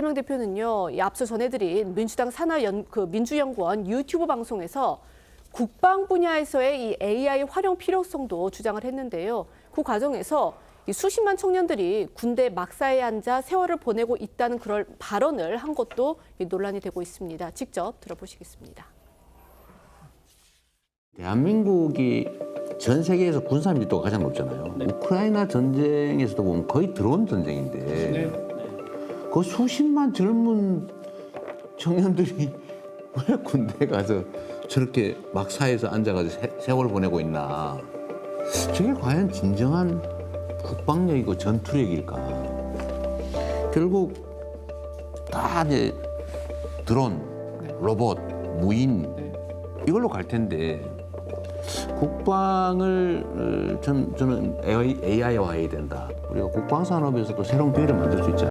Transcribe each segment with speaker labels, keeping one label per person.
Speaker 1: 이재명 대표는요, 이 앞서 전해드린 민주당 민주연구원 유튜브 방송에서 국방 분야에서의 이 AI 활용 필요성도 주장을 했는데요. 그 과정에서 이 수십만 청년들이 군대 막사에 앉아 세월을 보내고 있다는 그런 발언을 한 것도 논란이 되고 있습니다. 직접 들어보시겠습니다.
Speaker 2: 대한민국이 전 세계에서 군사 밀도가 가장 높잖아요. 네. 우크라이나 전쟁에서도 보면 거의 드론 전쟁인데 네. 그 수십만 젊은 청년들이 왜 군대 가서 저렇게 막사에서 앉아가지고 세월 보내고 있나. 저게 과연 진정한 국방력이고 전투력일까. 결국 다 이제 드론, 로봇, 무인 이걸로 갈 텐데 국방을 저는 AI화해야 된다. 우리가 국방산업에서도 새로운 기회를 만들 수 있잖아요.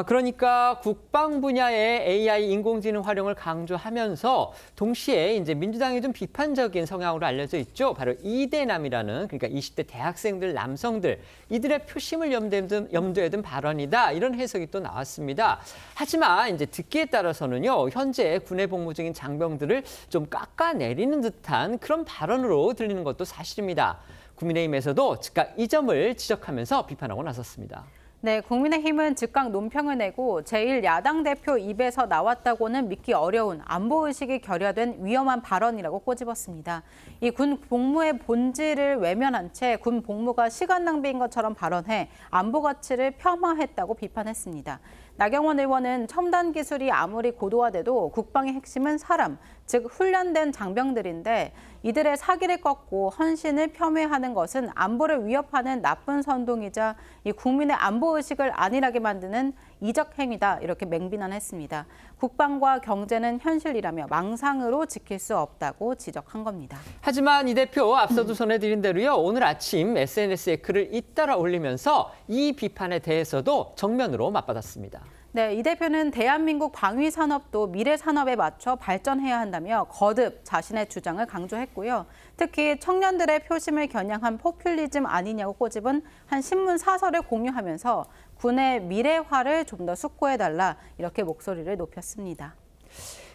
Speaker 3: 그러니까 국방 분야의 AI 인공지능 활용을 강조하면서 동시에 이제 민주당이 좀 비판적인 성향으로 알려져 있죠. 바로 이대남이라는 그러니까 20대 대학생들, 남성들 이들의 표심을 염두에 둔 발언이다. 이런 해석이 또 나왔습니다. 하지만 이제 듣기에 따라서는요. 현재 군에 복무 중인 장병들을 좀 깎아내리는 듯한 그런 발언으로 들리는 것도 사실입니다. 국민의힘에서도 즉각 이 점을 지적하면서 비판하고 나섰습니다.
Speaker 4: 네, 국민의힘은 즉각 논평을 내고 제1야당 대표 입에서 나왔다고는 믿기 어려운 안보의식이 결여된 위험한 발언이라고 꼬집었습니다. 이 군 복무의 본질을 외면한 채 군 복무가 시간 낭비인 것처럼 발언해 안보 가치를 폄하했다고 비판했습니다. 나경원 의원은 첨단 기술이 아무리 고도화돼도 국방의 핵심은 사람, 즉 훈련된 장병들인데 이들의 사기를 꺾고 헌신을 폄훼하는 것은 안보를 위협하는 나쁜 선동이자 이 국민의 안보의식을 안일하게 만드는 이적 행위다 이렇게 맹비난했습니다. 국방과 경제는 현실이라며 망상으로 지킬 수 없다고 지적한 겁니다.
Speaker 3: 하지만 이 대표 앞서도 전해드린 대로요. 오늘 아침 SNS에 글을 잇따라 올리면서 이 비판에 대해서도 정면으로 맞받았습니다.
Speaker 4: 네, 이 대표는 대한민국 방위 산업도 미래 산업에 맞춰 발전해야 한다며 거듭 자신의 주장을 강조했고요. 특히 청년들의 표심을 겨냥한 포퓰리즘 아니냐고 꼬집은 한 신문 사설을 공유하면서 군의 미래화를 좀 더 숙고해달라 이렇게 목소리를 높였습니다.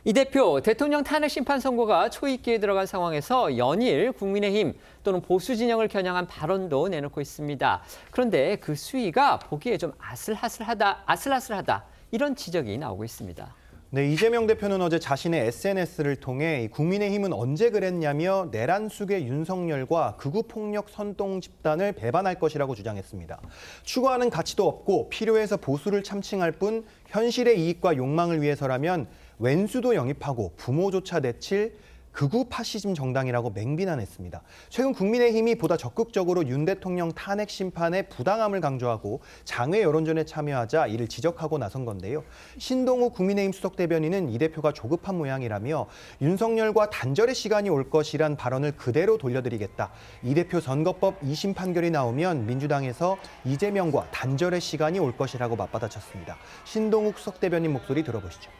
Speaker 3: 이 대표 대통령 탄핵 심판 선고가 초입기에 들어간 상황에서 연일 국민의힘 또는 보수 진영을 겨냥한 발언도 내놓고 있습니다. 그런데 그 수위가 보기에 좀 아슬아슬하다 이런 지적이 나오고 있습니다.
Speaker 5: 네, 이재명 대표는 어제 자신의 SNS를 통해 국민의힘은 언제 그랬냐며 내란 속의 윤석열과 극우 폭력 선동 집단을 배반할 것이라고 주장했습니다. 추구하는 가치도 없고 필요해서 보수를 참칭할 뿐 현실의 이익과 욕망을 위해서라면 왼수도 영입하고 부모조차 내칠 극우 파시즘 정당이라고 맹비난했습니다. 최근 국민의힘이 보다 적극적으로 윤 대통령 탄핵 심판의 부당함을 강조하고 장외 여론전에 참여하자 이를 지적하고 나선 건데요. 신동욱 국민의힘 수석 대변인은 이 대표가 조급한 모양이라며 윤석열과 단절의 시간이 올 것이란 발언을 그대로 돌려드리겠다. 이 대표 선거법 2심 판결이 나오면 민주당에서 이재명과 단절의 시간이 올 것이라고 맞받아쳤습니다. 신동욱 수석 대변인 목소리 들어보시죠.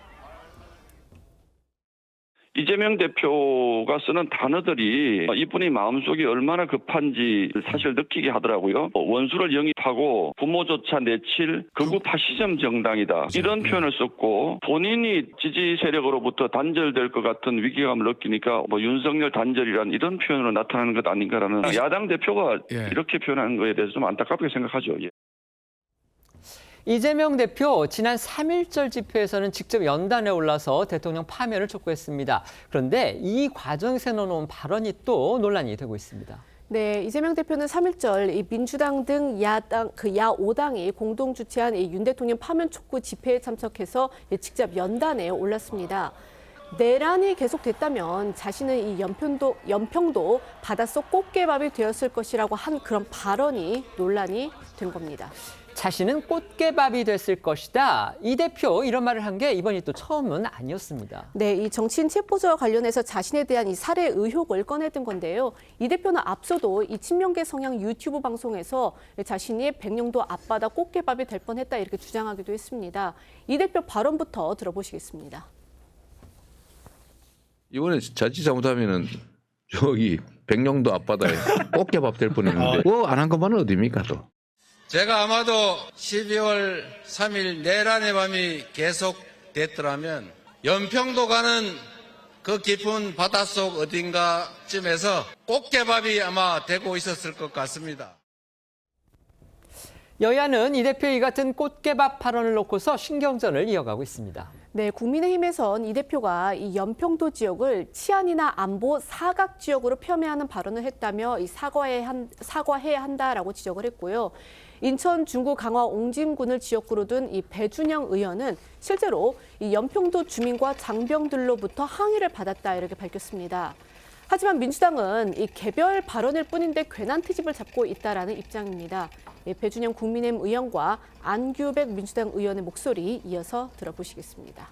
Speaker 6: 이재명 대표가 쓰는 단어들이 이분이 마음속이 얼마나 급한지 사실 느끼게 하더라고요. 원수를 영입하고 부모조차 내칠 극우 파시즘 정당이다. 이런 표현을 썼고 본인이 지지 세력으로부터 단절될 것 같은 위기감을 느끼니까 윤석열 단절이란 이런 표현으로 나타나는 것 아닌가라는 야당 대표가 이렇게 표현하는 거에 대해서 좀 안타깝게 생각하죠.
Speaker 3: 이재명 대표 지난 3.1절 집회에서는 직접 연단에 올라서 대통령 파면을 촉구했습니다. 그런데 이 과정에서 넣어놓은 발언이 또 논란이 되고 있습니다.
Speaker 1: 네, 이재명 대표는 3.1절 이 민주당 등 야5당이 공동 주최한 이 윤 대통령 파면 촉구 집회에 참석해서 직접 연단에 올랐습니다. 내란이 계속됐다면 자신은 이 연평도 바닷속 꽃게밥이 되었을 것이라고 한 그런 발언이 논란이 된 겁니다.
Speaker 3: 자신은 꽃게밥이 됐을 것이다. 이 대표 이런 말을 한 게 이번이 또 처음은 아니었습니다.
Speaker 1: 네, 이 정치인 체포자와 관련해서 자신에 대한 이 살해 의혹을 꺼내든 건데요. 이 대표는 앞서도 이 친명계 성향 유튜브 방송에서 자신이 백령도 앞바다 꽃게밥이 될 뻔했다 이렇게 주장하기도 했습니다. 이 대표 발언부터 들어보시겠습니다.
Speaker 2: 이번에 자칫 잘못하면은 저기 백령도 앞바다에 꽃게밥 될 뻔했는데 그거 안 한 것만은 어딥니까 또.
Speaker 7: 제가 아마도 12월 3일 내란의 밤이 계속됐더라면 연평도 가는 그 깊은 바닷속 어딘가쯤에서 꽃게밥이 아마 되고 있었을 것 같습니다.
Speaker 3: 여야는 이 대표의 이 같은 꽃게밥 발언을 놓고서 신경전을 이어가고 있습니다.
Speaker 1: 네, 국민의힘에선 이 대표가 이 연평도 지역을 치안이나 안보 사각 지역으로 폄훼하는 발언을 했다며 사과해야 한다라고 지적을 했고요. 인천 중구 강화 옹진군을 지역구로 둔 이 배준영 의원은 실제로 이 연평도 주민과 장병들로부터 항의를 받았다 이렇게 밝혔습니다. 하지만 민주당은 이 개별 발언일 뿐인데 괜한 트집을 잡고 있다라는 입장입니다. 배준영 국민의힘 의원과 안규백 민주당 의원의 목소리 이어서 들어보시겠습니다.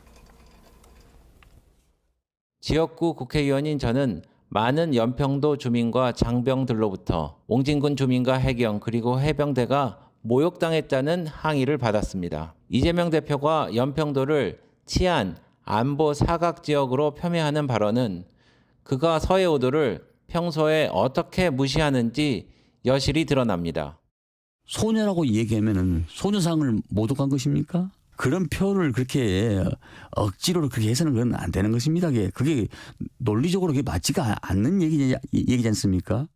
Speaker 8: 지역구 국회의원인 저는 많은 연평도 주민과 장병들로부터 옹진군 주민과 해경 그리고 해병대가 모욕당했다는 항의를 받았습니다. 이재명 대표가 연평도를 치안, 안보 사각 지역으로 폄훼하는 발언은 그가 서해오도를 평소에 어떻게 무시하는지 여실히 드러납니다.
Speaker 9: 소녀라고 얘기하면은 소녀상을 모독한 것입니까? 그런 표현을 그렇게 억지로 그렇게 해서는 그건 안 되는 것입니다. 그게 논리적으로 그게 맞지가 않는 얘기지 않습니까?